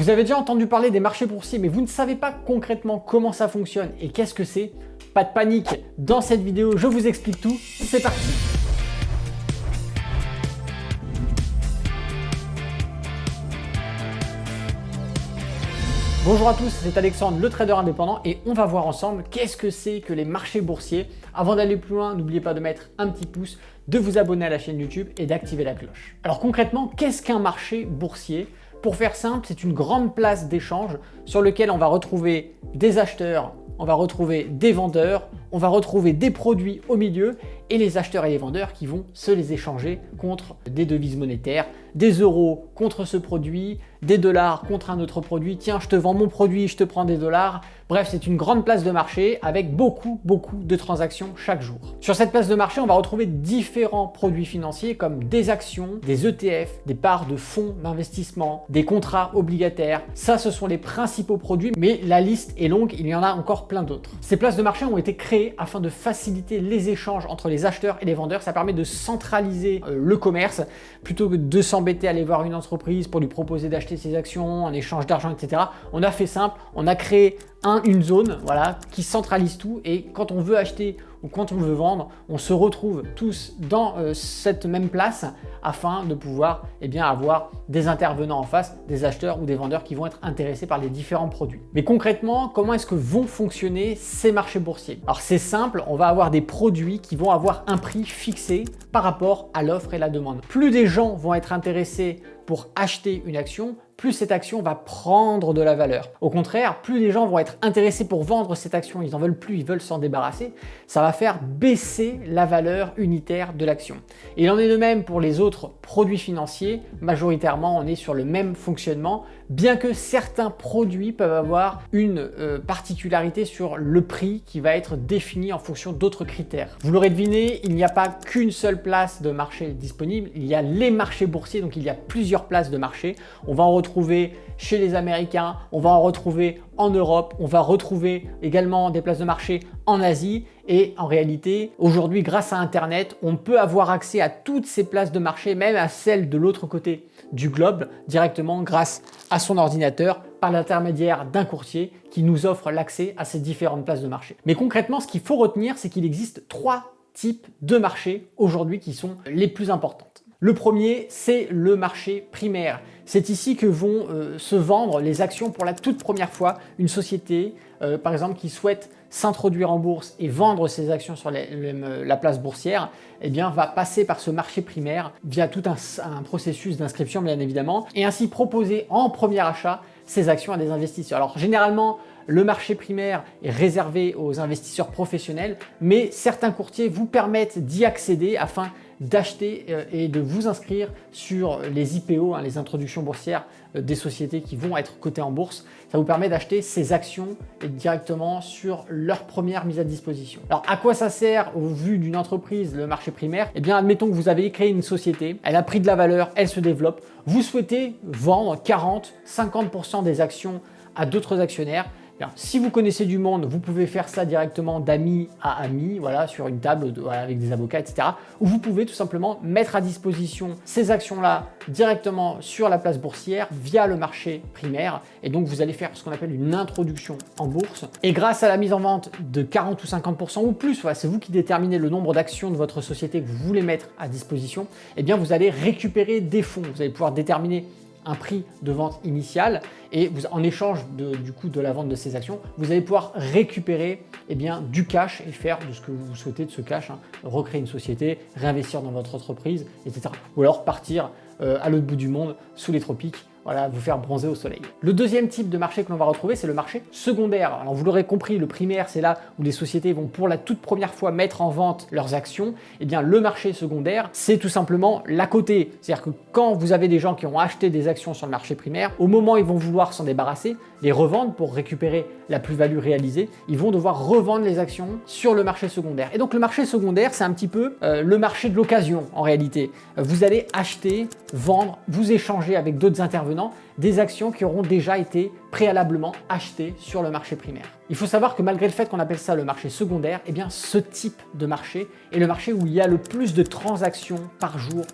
Vous avez déjà entendu parler des marchés boursiers, mais vous ne savez pas concrètement comment ça fonctionne et qu'est-ce que c'est? Pas de panique, dans cette vidéo, je vous explique tout, c'est parti! Bonjour à tous, c'est Alexandre, le trader indépendant, et on va voir ensemble qu'est-ce que c'est que les marchés boursiers. Avant d'aller plus loin, n'oubliez pas de mettre un petit pouce, de vous abonner à la chaîne YouTube et d'activer la cloche. Alors concrètement, qu'est-ce qu'un marché boursier? Pour faire simple, c'est une grande place d'échange sur lequel on va retrouver des acheteurs, on va retrouver des vendeurs, on va retrouver des produits au milieu et les acheteurs et les vendeurs qui vont se les échanger contre des devises monétaires, des euros contre ce produit, des dollars contre un autre produit. Tiens, je te vends mon produit, je te prends des dollars. Bref, c'est une grande place de marché avec beaucoup de transactions chaque jour. Sur cette place de marché, on va retrouver différents produits financiers comme des actions, des ETF, des parts de fonds d'investissement, des contrats obligataires. Ça, ce sont les principaux produits, mais la liste est longue, il y en a encore plein d'autres. Ces places de marché ont été créées afin de faciliter les échanges entre les acheteurs et les vendeurs. Ça permet de centraliser le commerce plutôt que de s'embêter à aller voir une entreprise pour lui proposer d'acheter ses actions en échange d'argent, etc. On a fait simple, on a créé une zone qui centralise tout, et quand on veut acheter ou quand on veut vendre, on se retrouve tous dans cette même place afin de pouvoir avoir des intervenants en face, des acheteurs ou des vendeurs qui vont être intéressés par les différents produits. Mais concrètement, comment est-ce que vont fonctionner ces marchés boursiers? Alors c'est simple, on va avoir des produits qui vont avoir un prix fixé par rapport à l'offre et la demande. Plus des gens vont être intéressés pour acheter une action, plus cette action va prendre de la valeur. Au contraire, plus les gens vont être intéressés pour vendre cette action, ils n'en veulent plus, ils veulent s'en débarrasser, ça va faire baisser la valeur unitaire de l'action. Et il en est de même pour les autres produits financiers. Majoritairement, on est sur le même fonctionnement, bien que certains produits peuvent avoir une particularité sur le prix qui va être défini en fonction d'autres critères. Vous l'aurez deviné, il n'y a pas qu'une seule place de marché disponible, il y a les marchés boursiers, donc il y a plusieurs places de marché. On va en retrouver chez les Américains, on va en retrouver en Europe, on va retrouver également des places de marché en Asie, et en réalité, aujourd'hui, grâce à Internet, on peut avoir accès à toutes ces places de marché, même à celles de l'autre côté du globe, directement grâce à son ordinateur, par l'intermédiaire d'un courtier qui nous offre l'accès à ces différentes places de marché. Mais concrètement, ce qu'il faut retenir, c'est qu'il existe 3 types de marchés aujourd'hui qui sont les plus importants. Le premier, c'est le marché primaire. C'est ici que vont se vendre les actions pour la toute première fois. Une société, par exemple, qui souhaite s'introduire en bourse et vendre ses actions sur la place boursière, va passer par ce marché primaire via tout un processus d'inscription, bien évidemment, et ainsi proposer en premier achat ses actions à des investisseurs. Alors généralement, le marché primaire est réservé aux investisseurs professionnels, mais certains courtiers vous permettent d'y accéder afin d'acheter et de vous inscrire sur les IPO, les introductions boursières des sociétés qui vont être cotées en bourse. Ça vous permet d'acheter ces actions directement sur leur première mise à disposition. Alors à quoi ça sert au vu d'une entreprise, le marché primaire? Admettons que vous avez créé une société, elle a pris de la valeur, elle se développe, vous souhaitez vendre 40-50% des actions à d'autres actionnaires. Alors, si vous connaissez du monde, vous pouvez faire ça directement d'ami à ami, sur une table avec des avocats, etc. Ou vous pouvez tout simplement mettre à disposition ces actions-là directement sur la place boursière via le marché primaire. Et donc, vous allez faire ce qu'on appelle une introduction en bourse. Et grâce à la mise en vente de 40 ou 50% ou plus, c'est vous qui déterminez le nombre d'actions de votre société que vous voulez mettre à disposition, vous allez récupérer des fonds. Vous allez pouvoir déterminer un prix de vente initial, et en échange de la vente de ces actions, vous allez pouvoir récupérer du cash et faire de ce que vous souhaitez de ce cash, recréer une société, réinvestir dans votre entreprise, etc. Ou alors partir à l'autre bout du monde, sous les tropiques, vous faire bronzer au soleil. Le deuxième type de marché que l'on va retrouver, c'est le marché secondaire. Alors vous l'aurez compris, le primaire, c'est là où les sociétés vont pour la toute première fois mettre en vente leurs actions. Le marché secondaire, c'est tout simplement l'à côté. C'est-à-dire que quand vous avez des gens qui ont acheté des actions sur le marché primaire, au moment où ils vont vouloir s'en débarrasser, les revendre pour récupérer la plus-value réalisée, ils vont devoir revendre les actions sur le marché secondaire. Et donc le marché secondaire, c'est un petit peu le marché de l'occasion en réalité. Vous allez acheter, vendre, vous échanger avec d'autres intervenants des actions qui auront déjà été préalablement achetées sur le marché primaire. Il faut savoir que malgré le fait qu'on appelle ça le marché secondaire, ce type de marché est le marché où il y a le plus de transactions par jour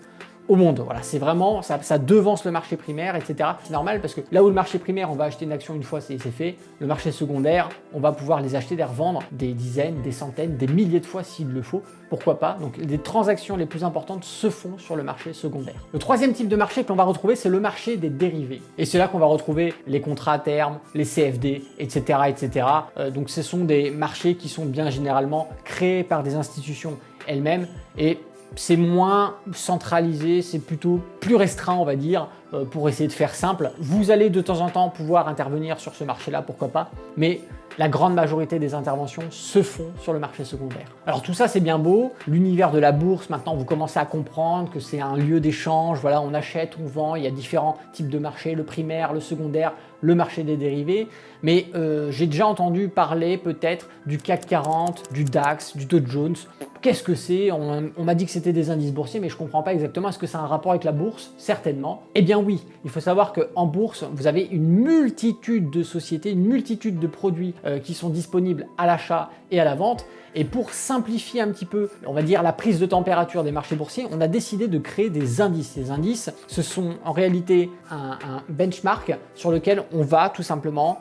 au monde. Voilà, c'est vraiment, ça devance le marché primaire, etc. C'est normal parce que là où le marché primaire, on va acheter une action une fois, c'est fait. Le marché secondaire, on va pouvoir les acheter, les revendre des dizaines, des centaines, des milliers de fois s'il le faut. Pourquoi pas? Donc les transactions les plus importantes se font sur le marché secondaire. Le troisième type de marché que l'on va retrouver, c'est le marché des dérivés. Et c'est là qu'on va retrouver les contrats à terme, les CFD, etc. etc. Donc ce sont des marchés qui sont bien généralement créés par des institutions elles-mêmes et c'est moins centralisé, c'est plutôt plus restreint, on va dire, pour essayer de faire simple. Vous allez de temps en temps pouvoir intervenir sur ce marché-là, pourquoi pas, mais la grande majorité des interventions se font sur le marché secondaire. Alors tout ça, c'est bien beau. L'univers de la bourse, maintenant, vous commencez à comprendre que c'est un lieu d'échange. Voilà, on achète, on vend, il y a différents types de marchés, le primaire, le secondaire, le marché des dérivés. Mais j'ai déjà entendu parler peut-être du CAC 40, du DAX, du Dow Jones. Qu'est-ce que c'est? On m'a dit que c'était des indices boursiers, mais je ne comprends pas exactement. Est-ce que ça a un rapport avec la bourse? Certainement. Eh bien oui, il faut savoir qu'en bourse, vous avez une multitude de sociétés, une multitude de produits qui sont disponibles à l'achat et à la vente. Et pour simplifier un petit peu, on va dire, la prise de température des marchés boursiers, on a décidé de créer des indices. Ces indices, ce sont en réalité un benchmark sur lequel on va tout simplement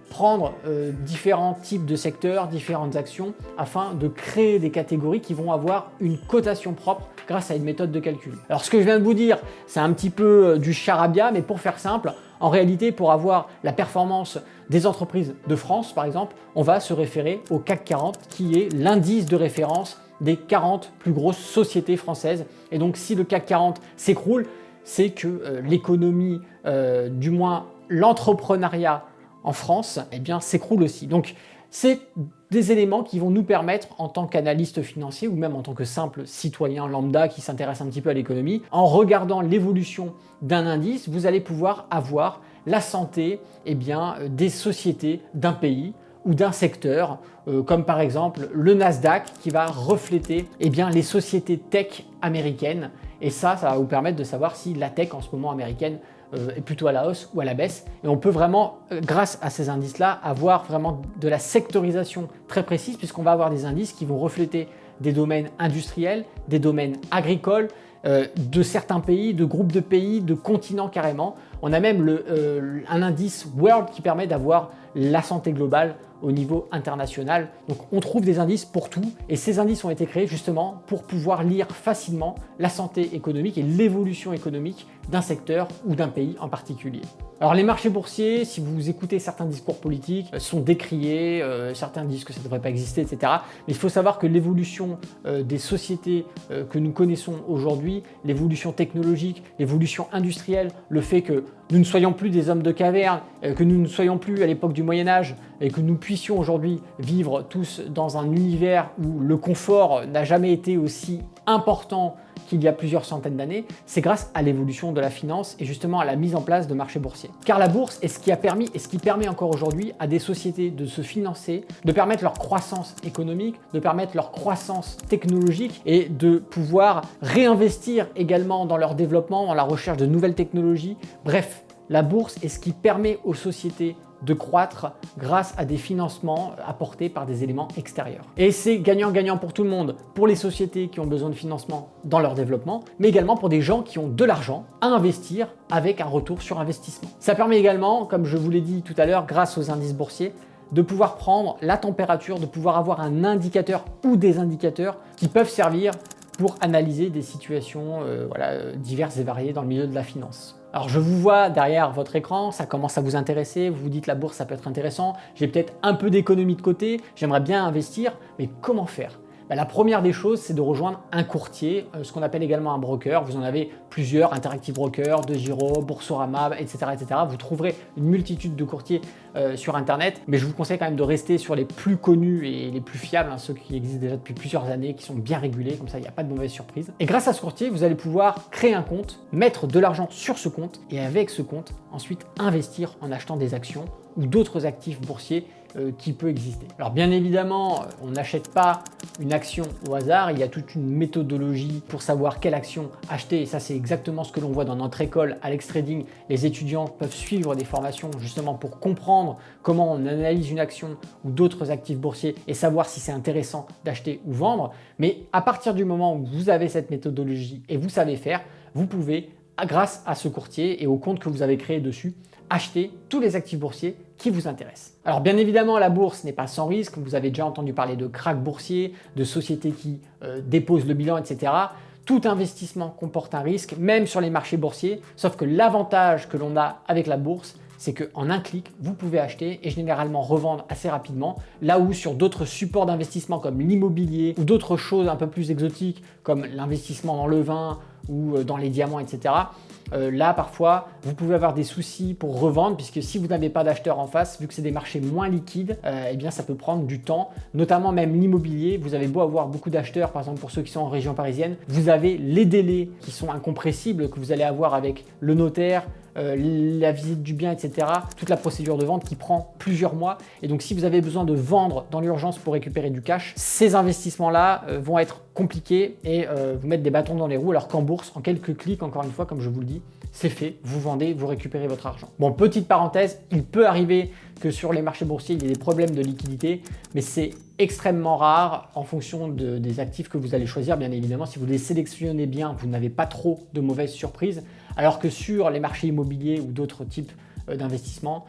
prendre différents types de secteurs, différentes actions, afin de créer des catégories qui vont avoir une cotation propre grâce à une méthode de calcul. Alors ce que je viens de vous dire, c'est un petit peu du charabia, mais pour faire simple, en réalité, pour avoir la performance des entreprises de France, par exemple, on va se référer au CAC 40, qui est l'indice de référence des 40 plus grosses sociétés françaises. Et donc, si le CAC 40 s'écroule, c'est que l'économie, du moins l'entrepreneuriat en France, eh bien, s'écroule aussi. Donc, c'est des éléments qui vont nous permettre, en tant qu'analyste financier ou même en tant que simple citoyen lambda qui s'intéresse un petit peu à l'économie, en regardant l'évolution d'un indice, vous allez pouvoir avoir la santé des sociétés d'un pays ou d'un secteur, comme par exemple le Nasdaq qui va refléter les sociétés tech américaines. Et ça va vous permettre de savoir si la tech en ce moment américaine est plutôt à la hausse ou à la baisse. Et on peut vraiment, grâce à ces indices-là, avoir vraiment de la sectorisation très précise, puisqu'on va avoir des indices qui vont refléter des domaines industriels, des domaines agricoles, de certains pays, de groupes de pays, de continents carrément. On a même un indice World qui permet d'avoir la santé globale au niveau international. Donc on trouve des indices pour tout et ces indices ont été créés justement pour pouvoir lire facilement la santé économique et l'évolution économique d'un secteur ou d'un pays en particulier. Alors les marchés boursiers, si vous écoutez certains discours politiques, sont décriés, certains disent que ça ne devrait pas exister, etc. Mais il faut savoir que l'évolution des sociétés que nous connaissons aujourd'hui, l'évolution technologique, l'évolution industrielle, le fait que nous ne soyons plus des hommes de caverne, que nous ne soyons plus à l'époque du Moyen-Âge et que nous puissions aujourd'hui vivre tous dans un univers où le confort n'a jamais été aussi important qu'il y a plusieurs centaines d'années, c'est grâce à l'évolution de la finance et justement à la mise en place de marchés boursiers. Car la bourse est ce qui a permis et ce qui permet encore aujourd'hui à des sociétés de se financer, de permettre leur croissance économique, de permettre leur croissance technologique et de pouvoir réinvestir également dans leur développement, dans la recherche de nouvelles technologies. Bref, la bourse est ce qui permet aux sociétés de croître grâce à des financements apportés par des éléments extérieurs. Et c'est gagnant-gagnant pour tout le monde, pour les sociétés qui ont besoin de financement dans leur développement, mais également pour des gens qui ont de l'argent à investir avec un retour sur investissement. Ça permet également, comme je vous l'ai dit tout à l'heure, grâce aux indices boursiers, de pouvoir prendre la température, de pouvoir avoir un indicateur ou des indicateurs qui peuvent servir pour analyser des situations diverses et variées dans le milieu de la finance. Alors je vous vois derrière votre écran, ça commence à vous intéresser, vous vous dites la bourse ça peut être intéressant, j'ai peut-être un peu d'économie de côté, j'aimerais bien investir, mais comment faire? La première des choses, c'est de rejoindre un courtier, ce qu'on appelle également un broker. Vous en avez plusieurs, Interactive Broker, DeGiro, Boursorama, etc., etc. Vous trouverez une multitude de courtiers sur Internet, mais je vous conseille quand même de rester sur les plus connus et les plus fiables, ceux qui existent déjà depuis plusieurs années, qui sont bien régulés, comme ça il n'y a pas de mauvaise surprise. Et grâce à ce courtier, vous allez pouvoir créer un compte, mettre de l'argent sur ce compte, et avec ce compte, ensuite investir en achetant des actions ou d'autres actifs boursiers qui peut exister. Alors bien évidemment, on n'achète pas une action au hasard, il y a toute une méthodologie pour savoir quelle action acheter et ça c'est exactement ce que l'on voit dans notre école Alex Trading. Les étudiants peuvent suivre des formations justement pour comprendre comment on analyse une action ou d'autres actifs boursiers et savoir si c'est intéressant d'acheter ou vendre. Mais à partir du moment où vous avez cette méthodologie et vous savez faire, vous pouvez, grâce à ce courtier et au compte que vous avez créé dessus, acheter tous les actifs boursiers qui vous intéressent. Alors bien évidemment, la bourse n'est pas sans risque. Vous avez déjà entendu parler de krach boursier, de sociétés qui déposent le bilan, etc. Tout investissement comporte un risque, même sur les marchés boursiers, sauf que l'avantage que l'on a avec la bourse, c'est qu'en un clic, vous pouvez acheter et généralement revendre assez rapidement, là où sur d'autres supports d'investissement comme l'immobilier ou d'autres choses un peu plus exotiques comme l'investissement dans le vin ou dans les diamants, etc. Là, parfois, vous pouvez avoir des soucis pour revendre puisque si vous n'avez pas d'acheteur en face, vu que c'est des marchés moins liquides, eh bien ça peut prendre du temps, notamment même l'immobilier. Vous avez beau avoir beaucoup d'acheteurs, par exemple pour ceux qui sont en région parisienne, vous avez les délais qui sont incompressibles que vous allez avoir avec le notaire, la visite du bien, etc. Toute la procédure de vente qui prend plusieurs mois. Et donc, si vous avez besoin de vendre dans l'urgence pour récupérer du cash, ces investissements-là vont être compliqués et vous mettre des bâtons dans les roues. Alors qu'en bourse, en quelques clics, encore une fois, comme je vous le dis, c'est fait. Vous vendez, vous récupérez votre argent. Bon, petite parenthèse, il peut arriver que sur les marchés boursiers, il y ait des problèmes de liquidité, mais c'est extrêmement rare en fonction des actifs que vous allez choisir. Bien évidemment, si vous les sélectionnez bien, vous n'avez pas trop de mauvaises surprises. Alors que sur les marchés immobiliers ou d'autres types d'investissements,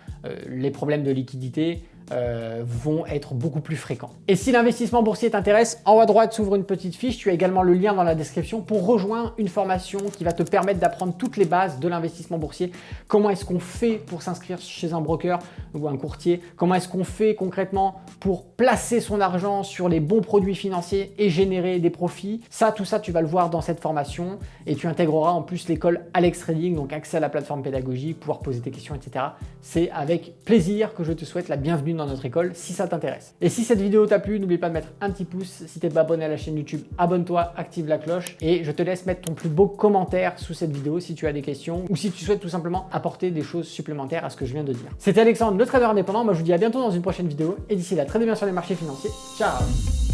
les problèmes de liquidité vont être beaucoup plus fréquents. Et si l'investissement boursier t'intéresse, en haut à droite s'ouvre une petite fiche. Tu as également le lien dans la description pour rejoindre une formation qui va te permettre d'apprendre toutes les bases de l'investissement boursier. Comment est-ce qu'on fait pour s'inscrire chez un broker ou un courtier? Comment est-ce qu'on fait concrètement pour placer son argent sur les bons produits financiers et générer des profits? Tout ça, tu vas le voir dans cette formation et tu intégreras en plus l'école Alex Trading, donc accès à la plateforme pédagogique, pouvoir poser tes questions, etc. C'est avec plaisir que je te souhaite la bienvenue dans notre école si ça t'intéresse. Et si cette vidéo t'a plu, n'oublie pas de mettre un petit pouce. Si t'es pas abonné à la chaîne YouTube, abonne-toi, active la cloche et je te laisse mettre ton plus beau commentaire sous cette vidéo si tu as des questions ou si tu souhaites tout simplement apporter des choses supplémentaires à ce que je viens de dire. C'était Alexandre, le trader indépendant. Moi, je vous dis à bientôt dans une prochaine vidéo et d'ici là, tradez bien sur les marchés financiers. Ciao!